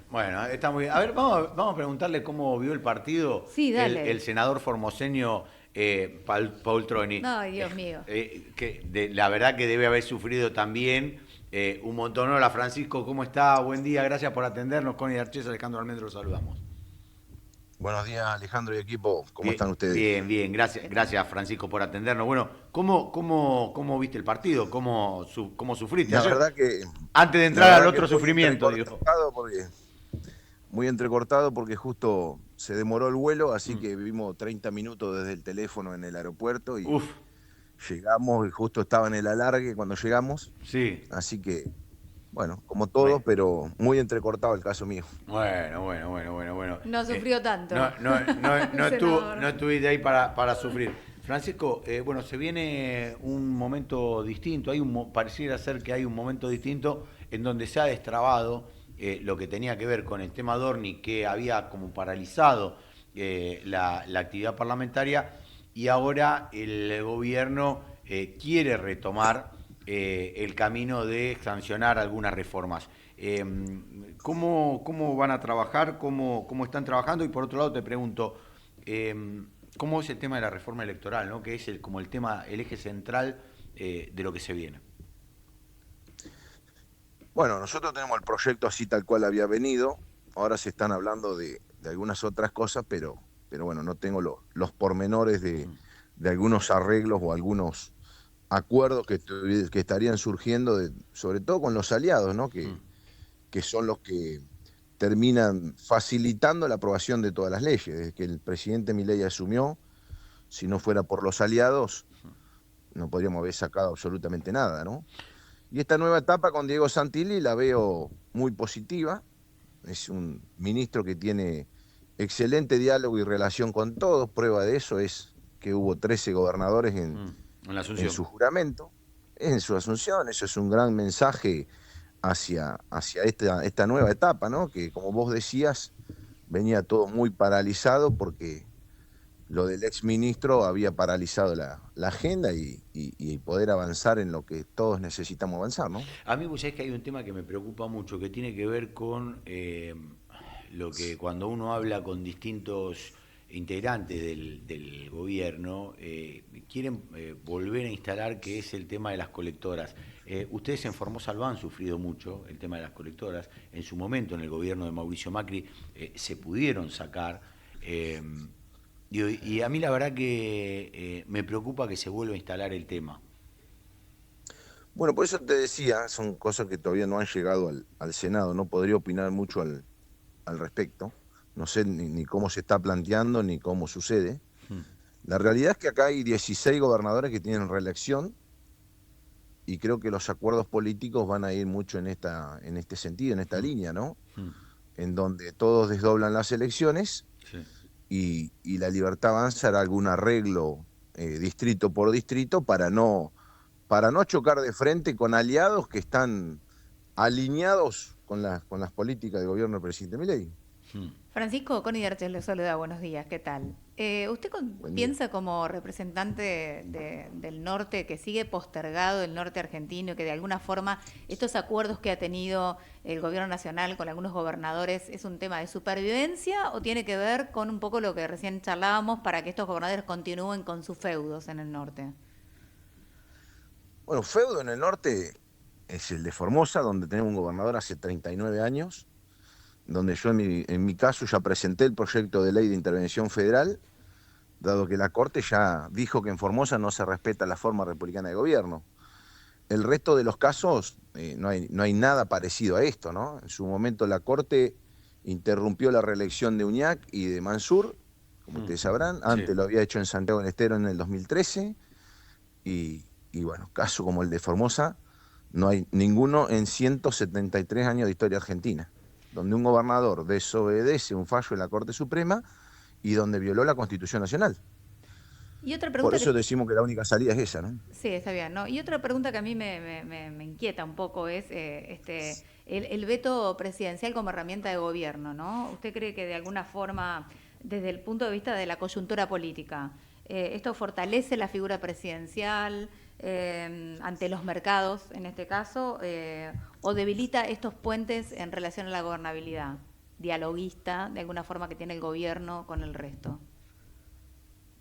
Bueno, está muy bien. A ver, vamos a preguntarle cómo vio el partido Sí, el dale. senador formoseño Paul Troni, Ay, Dios mío. la verdad que debe haber sufrido también un montón. Hola Francisco, ¿cómo está? Buen día, gracias por atendernos. Connie Arches, Alejandro Almendro, los saludamos. Buenos días, Alejandro y equipo. ¿Cómo Bien, están ustedes? bien, bien, gracias, ¿Qué tal? gracias Francisco por atendernos. Bueno, ¿cómo viste el partido? ¿Cómo sufriste La ayer? verdad que, Antes de la entrar al verdad que otro sufrimiento, digo. muy entrecortado porque justo se demoró el vuelo, así Mm. que vivimos 30 minutos desde el teléfono en el aeropuerto y Uf, llegamos y justo estaba en el alargue cuando llegamos. sí. Así que, bueno, como todo, Bueno. pero muy entrecortado el caso mío. Bueno. No sufrió tanto el No senador. estuviste ahí para sufrir. Francisco, bueno, se viene un momento distinto. Pareciera ser que hay un momento distinto en donde se ha destrabado lo que tenía que ver con el tema Dorni, que había como paralizado la actividad parlamentaria, y ahora el gobierno quiere retomar el camino de sancionar algunas reformas. ¿Cómo van a trabajar? ¿Cómo están trabajando? Y por otro lado te pregunto, ¿cómo es el tema de la reforma electoral, ¿no? Que es como el tema, el eje central de lo que se viene? Bueno, nosotros tenemos el proyecto así tal cual había venido. Ahora se están hablando de algunas otras cosas, pero bueno, no tengo los pormenores de algunos arreglos o algunos acuerdos que estarían surgiendo, sobre todo con los aliados, ¿no? Que son los que terminan facilitando la aprobación de todas las leyes. Desde que el presidente Milei asumió, si no fuera por los aliados, no podríamos haber sacado absolutamente nada, ¿no? Y esta nueva etapa con Diego Santilli la veo muy positiva. Es un ministro que tiene excelente diálogo y relación con todos. Prueba de eso es que hubo 13 gobernadores En la en Asunción. su juramento, en su asunción. Eso es un gran mensaje hacia esta nueva etapa, ¿no? Que como vos decías, venía todo muy paralizado porque lo del exministro había paralizado la agenda y poder avanzar en lo que todos necesitamos avanzar, ¿no? A mí, vos sabés que hay un tema que me preocupa mucho, que tiene que ver con lo que cuando uno habla con distintos integrantes del gobierno, quieren volver a instalar, que es el tema de las colectoras. Ustedes en Formosa lo han sufrido mucho, el tema de las colectoras. En su momento, en el gobierno de Mauricio Macri, se pudieron sacar. eh, y a mí la verdad que me preocupa que se vuelva a instalar el tema. Bueno, por eso te decía, son cosas que todavía no han llegado al Senado, no podría opinar mucho al respecto, no sé ni cómo se está planteando ni cómo sucede. La realidad es que acá hay 16 gobernadores que tienen reelección y creo que los acuerdos políticos van a ir mucho en este sentido, en esta línea, ¿no? En donde todos desdoblan las elecciones Sí. y la Libertad Avanza hará algún arreglo distrito por distrito para no chocar de frente con aliados que están alineados con las políticas del gobierno del presidente Milei. Francisco, Connie D'Artes le saluda, buenos días, ¿qué tal? ¿Usted Buen día. piensa como representante del norte que sigue postergado el norte argentino, que de alguna forma estos acuerdos que ha tenido el gobierno nacional con algunos gobernadores es un tema de supervivencia o tiene que ver con un poco lo que recién charlábamos para que estos gobernadores continúen con sus feudos en el norte? Bueno, feudo en el norte es el de Formosa, donde tenemos un gobernador hace 39 años, donde yo en mi caso ya presenté el proyecto de ley de intervención federal, dado que la Corte ya dijo que en Formosa no se respeta la forma republicana de gobierno. El resto de los casos no hay nada parecido a esto, ¿no? En su momento la Corte interrumpió la reelección de Uñac y de Mansur, como ustedes sabrán, Sí. antes lo había hecho en Santiago del Estero en el 2013, y bueno, caso como el de Formosa, no hay ninguno en 173 años de historia argentina, donde un gobernador desobedece un fallo de la Corte Suprema y donde violó la Constitución Nacional. Y otra Por pregunta eso que decimos que la única salida es esa, ¿no? sí, está bien, ¿no? Y otra pregunta que a mí me inquieta un poco es el veto presidencial como herramienta de gobierno, ¿no? ¿Usted cree que de alguna forma, desde el punto de vista de la coyuntura política, esto fortalece la figura presidencial? ante los mercados, en este caso, o debilita estos puentes en relación a la gobernabilidad dialoguista, de alguna forma, que tiene el gobierno con el resto?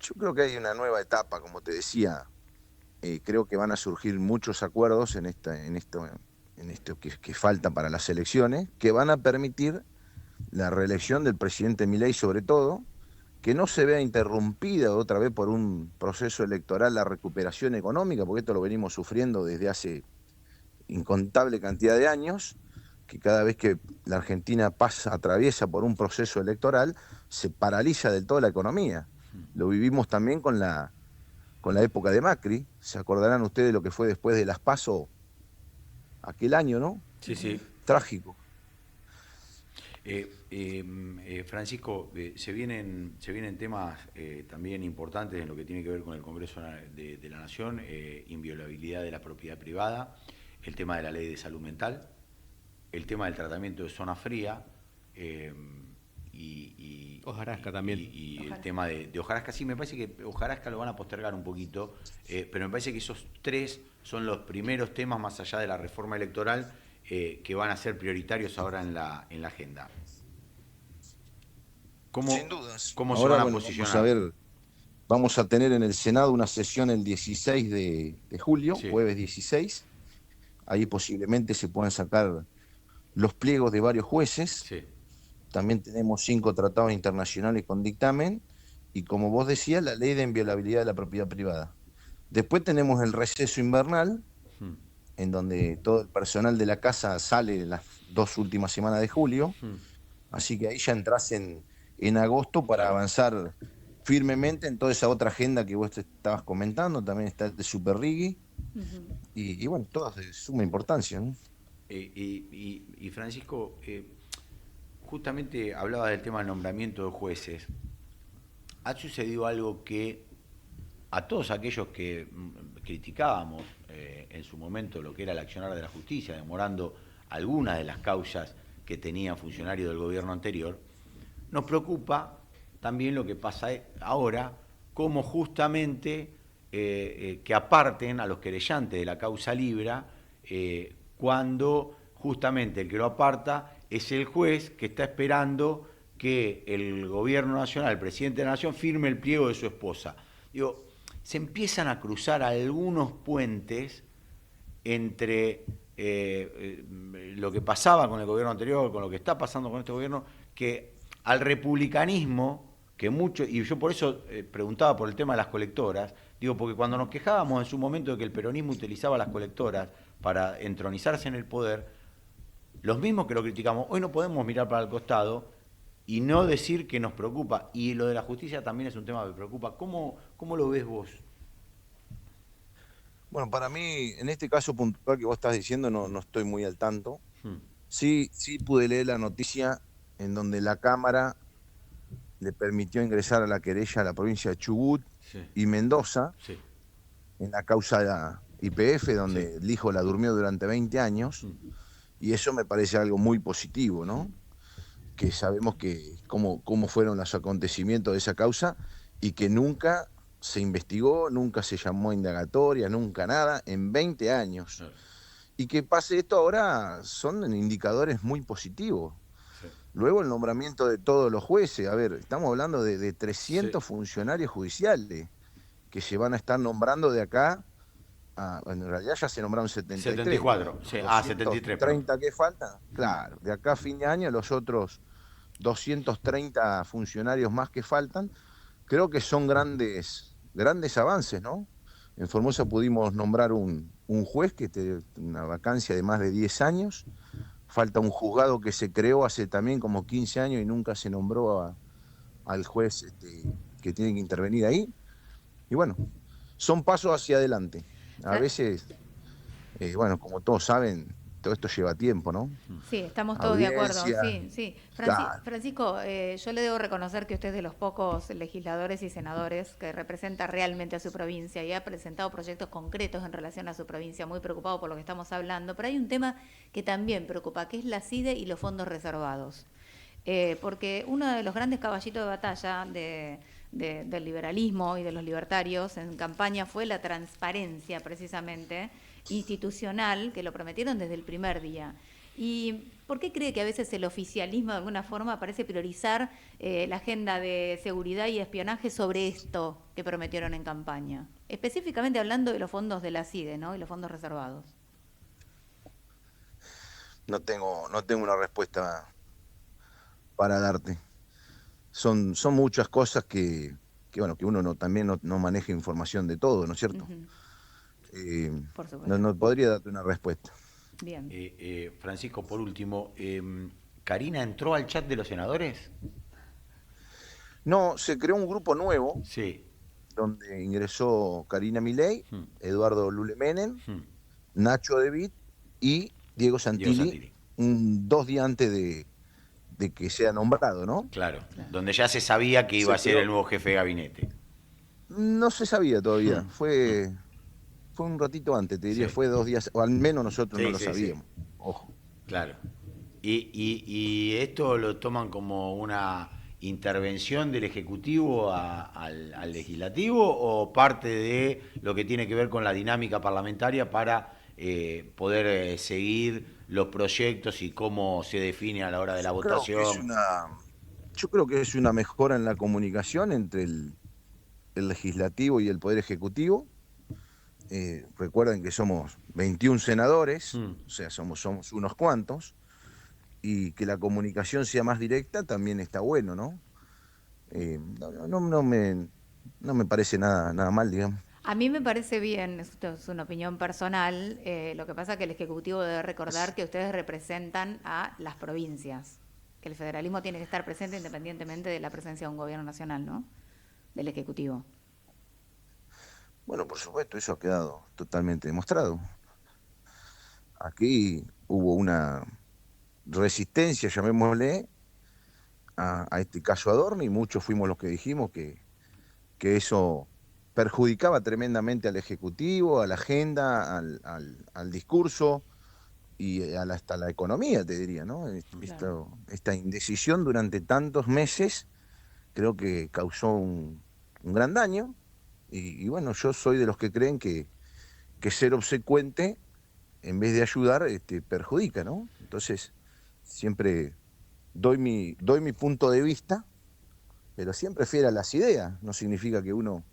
Yo creo que hay una nueva etapa, como te decía. Creo que van a surgir muchos acuerdos en esto que falta para las elecciones, que van a permitir la reelección del presidente Milei, sobre todo, que no se vea interrumpida otra vez por un proceso electoral, la recuperación económica, porque esto lo venimos sufriendo desde hace incontable cantidad de años, que cada vez que la Argentina atraviesa por un proceso electoral, se paraliza del todo la economía. Lo vivimos también con la época de Macri. Se acordarán ustedes de lo que fue después de las PASO aquel año, ¿no? Sí, sí. Trágico. Francisco, se vienen temas también importantes en lo que tiene que ver con el Congreso de la Nación, inviolabilidad de la propiedad privada, el tema de la ley de salud mental, el tema del tratamiento de zona fría, Hojarasca también. Y el tema de hojarasca. Sí, me parece que hojarasca lo van a postergar un poquito, pero me parece que esos tres son los primeros temas, más allá de la reforma electoral, que van a ser prioritarios ahora en la agenda. Sin dudas. ¿Cómo se ahora, van a bueno, posicionar? vamos a tener en el Senado una sesión el 16 de julio, Sí. jueves 16. Ahí posiblemente se puedan sacar los pliegos de varios jueces. Sí. También tenemos 5 tratados internacionales con dictamen y, como vos decías, la ley de inviolabilidad de la propiedad privada. Después tenemos el receso invernal, en donde todo el personal de la casa sale las 2 últimas semanas de julio, así que ahí ya entras en agosto para avanzar firmemente en toda esa otra agenda que vos te estabas comentando. También está el de Super Riggi, y bueno, todas de suma importancia, ¿no? Y Francisco, justamente hablaba del tema del nombramiento de jueces. Ha sucedido algo que a todos aquellos que criticábamos en su momento lo que era el accionar de la justicia, demorando algunas de las causas que tenían funcionarios del gobierno anterior, nos preocupa también lo que pasa ahora, cómo justamente que aparten a los querellantes de la causa Libra, cuando justamente el que lo aparta es el juez que está esperando que el gobierno nacional, el presidente de la nación, firme el pliego de su esposa. Digo, se empiezan a cruzar algunos puentes entre lo que pasaba con el gobierno anterior, con lo que está pasando con este gobierno, que al republicanismo, que mucho, y yo por eso preguntaba por el tema de las colectoras, digo, porque cuando nos quejábamos en su momento de que el peronismo utilizaba las colectoras para entronizarse en el poder, los mismos que lo criticamos, hoy no podemos mirar para el costado y no decir que nos preocupa. Y lo de la justicia también es un tema que me preocupa. ¿Cómo lo ves vos? Bueno, para mí, en este caso puntual que vos estás diciendo, no estoy muy al tanto. Sí pude leer la noticia en donde la Cámara le permitió ingresar a la querella a la provincia de Chubut y Mendoza, en la causa YPF, donde el hijo la durmió durante 20 años, y eso me parece algo muy positivo, ¿no? Que sabemos que cómo fueron los acontecimientos de esa causa y que nunca se investigó, nunca se llamó a indagatoria, nunca nada, en 20 años. Y que pase esto ahora son indicadores muy positivos. Luego el nombramiento de todos los jueces, a ver, estamos hablando de 300 funcionarios judiciales que se van a estar nombrando de acá, bueno, en realidad ya se nombraron 73. 74, sí, 73. 30 que faltan, claro, de acá a fin de año los otros 230 funcionarios más que faltan, creo que son grandes avances, ¿no? En Formosa pudimos nombrar un juez que tiene una vacancia de más de 10 años, falta un juzgado que se creó hace también como 15 años y nunca se nombró al juez que tiene que intervenir ahí. Y bueno, son pasos hacia adelante. A veces, bueno, como todos saben, todo esto lleva tiempo, ¿no? Sí, estamos todos de acuerdo. Audiencia. Sí. Claro. Francisco, yo le debo reconocer que usted es de los pocos legisladores y senadores que representa realmente a su provincia y ha presentado proyectos concretos en relación a su provincia, muy preocupado por lo que estamos hablando. Pero hay un tema que también preocupa, que es la CIDE y los fondos reservados. Porque uno de los grandes caballitos de batalla del liberalismo y de los libertarios en campaña fue la transparencia, precisamente, institucional, que lo prometieron desde el primer día. ¿Y por qué cree que a veces el oficialismo de alguna forma parece priorizar la agenda de seguridad y espionaje sobre esto que prometieron en campaña? Específicamente hablando de los fondos de la CIDE, ¿no? Y los fondos reservados. No tengo una respuesta para darte. Son muchas cosas que uno también no maneja información de todo, ¿no es cierto? Por supuesto. No podría darte una respuesta. Bien. Francisco, por último, ¿Karina entró al chat de los senadores? No, se creó un grupo nuevo, Sí. donde ingresó Karina Milei, Eduardo Lule Menem, Nacho De Witt y Diego Santilli, 2 días antes de que sea nombrado, ¿no? Claro, donde ya se sabía que iba a ser el nuevo jefe de gabinete. No se sabía todavía, fue un ratito antes, te diría, fue 2 días, o al menos nosotros no lo sabíamos. Ojo. Claro. Y esto lo toman como una intervención del Ejecutivo al Legislativo o parte de lo que tiene que ver con la dinámica parlamentaria para poder seguir los proyectos y cómo se define a la hora de la votación. Yo creo que es una mejora en la comunicación entre el Legislativo y el Poder Ejecutivo. Recuerden que somos 21 senadores, o sea, somos unos cuantos, y que la comunicación sea más directa también está bueno, ¿no? No me parece nada mal, digamos. A mí me parece bien, esto es una opinión personal, lo que pasa es que el Ejecutivo debe recordar que ustedes representan a las provincias, que el federalismo tiene que estar presente independientemente de la presencia de un gobierno nacional, ¿no? Del Ejecutivo. Bueno, por supuesto, eso ha quedado totalmente demostrado. Aquí hubo una resistencia, llamémosle, a este caso Adorni, y muchos fuimos los que dijimos que eso perjudicaba tremendamente al Ejecutivo, a la agenda, al discurso y hasta la economía, te diría, ¿no? Claro. Esta indecisión durante tantos meses creo que causó un gran daño. Y bueno, yo soy de los que creen que ser obsecuente, en vez de ayudar, perjudica, ¿no? Entonces, siempre doy mi punto de vista, pero siempre fiel a las ideas. No significa que uno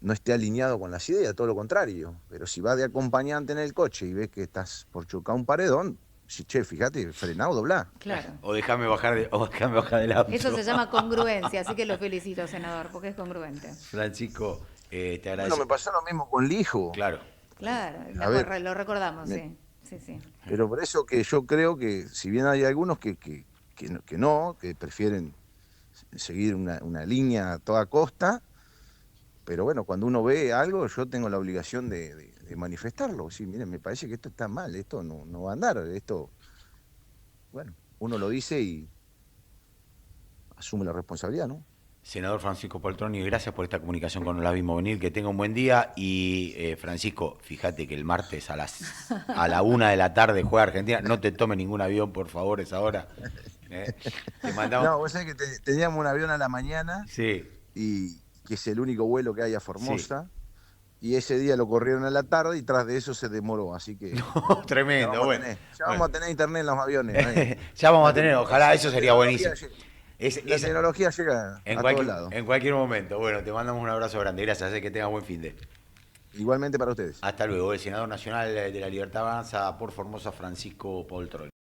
no esté alineado con las ideas, todo lo contrario. Pero si vas de acompañante en el coche y ves que estás por chocar un paredón, sí, che, fíjate, frená o doblá. Claro. O déjame bajar del auto. Eso se llama congruencia, así que lo felicito, senador, porque es congruente. Francisco, te agradezco. Bueno, me pasó lo mismo con Lijo. Claro. Claro, lo recordamos, sí. Pero por eso que yo creo que, si bien hay algunos que prefieren seguir una línea a toda costa, pero bueno, cuando uno ve algo, yo tengo la obligación de manifestarlo. Sí, miren, me parece que esto está mal, esto no va a andar, esto, bueno, uno lo dice y asume la responsabilidad, ¿no? Senador Francisco Poltroni, gracias por esta comunicación con la vimos venir, que tenga un buen día. Y Francisco, fíjate que el martes a la 1 de la tarde juega Argentina, no te tome ningún avión, por favor, esa hora. Te mandamos... No, vos sabés que teníamos un avión a la mañana, sí, y que es el único vuelo que hay a Formosa, sí. Y ese día lo corrieron a la tarde y tras de eso se demoró, así que... No, tremendo, bueno. Ya vamos a tener internet en los aviones. Ya vamos a tener, ojalá, eso sería buenísimo. La tecnología llega a todos lados. En cualquier momento. Bueno, te mandamos un abrazo grande. Gracias, que tengas buen fin de. Igualmente para ustedes. Hasta luego. El senador nacional de la Libertad Avanza por Formosa, Francisco Poltroni.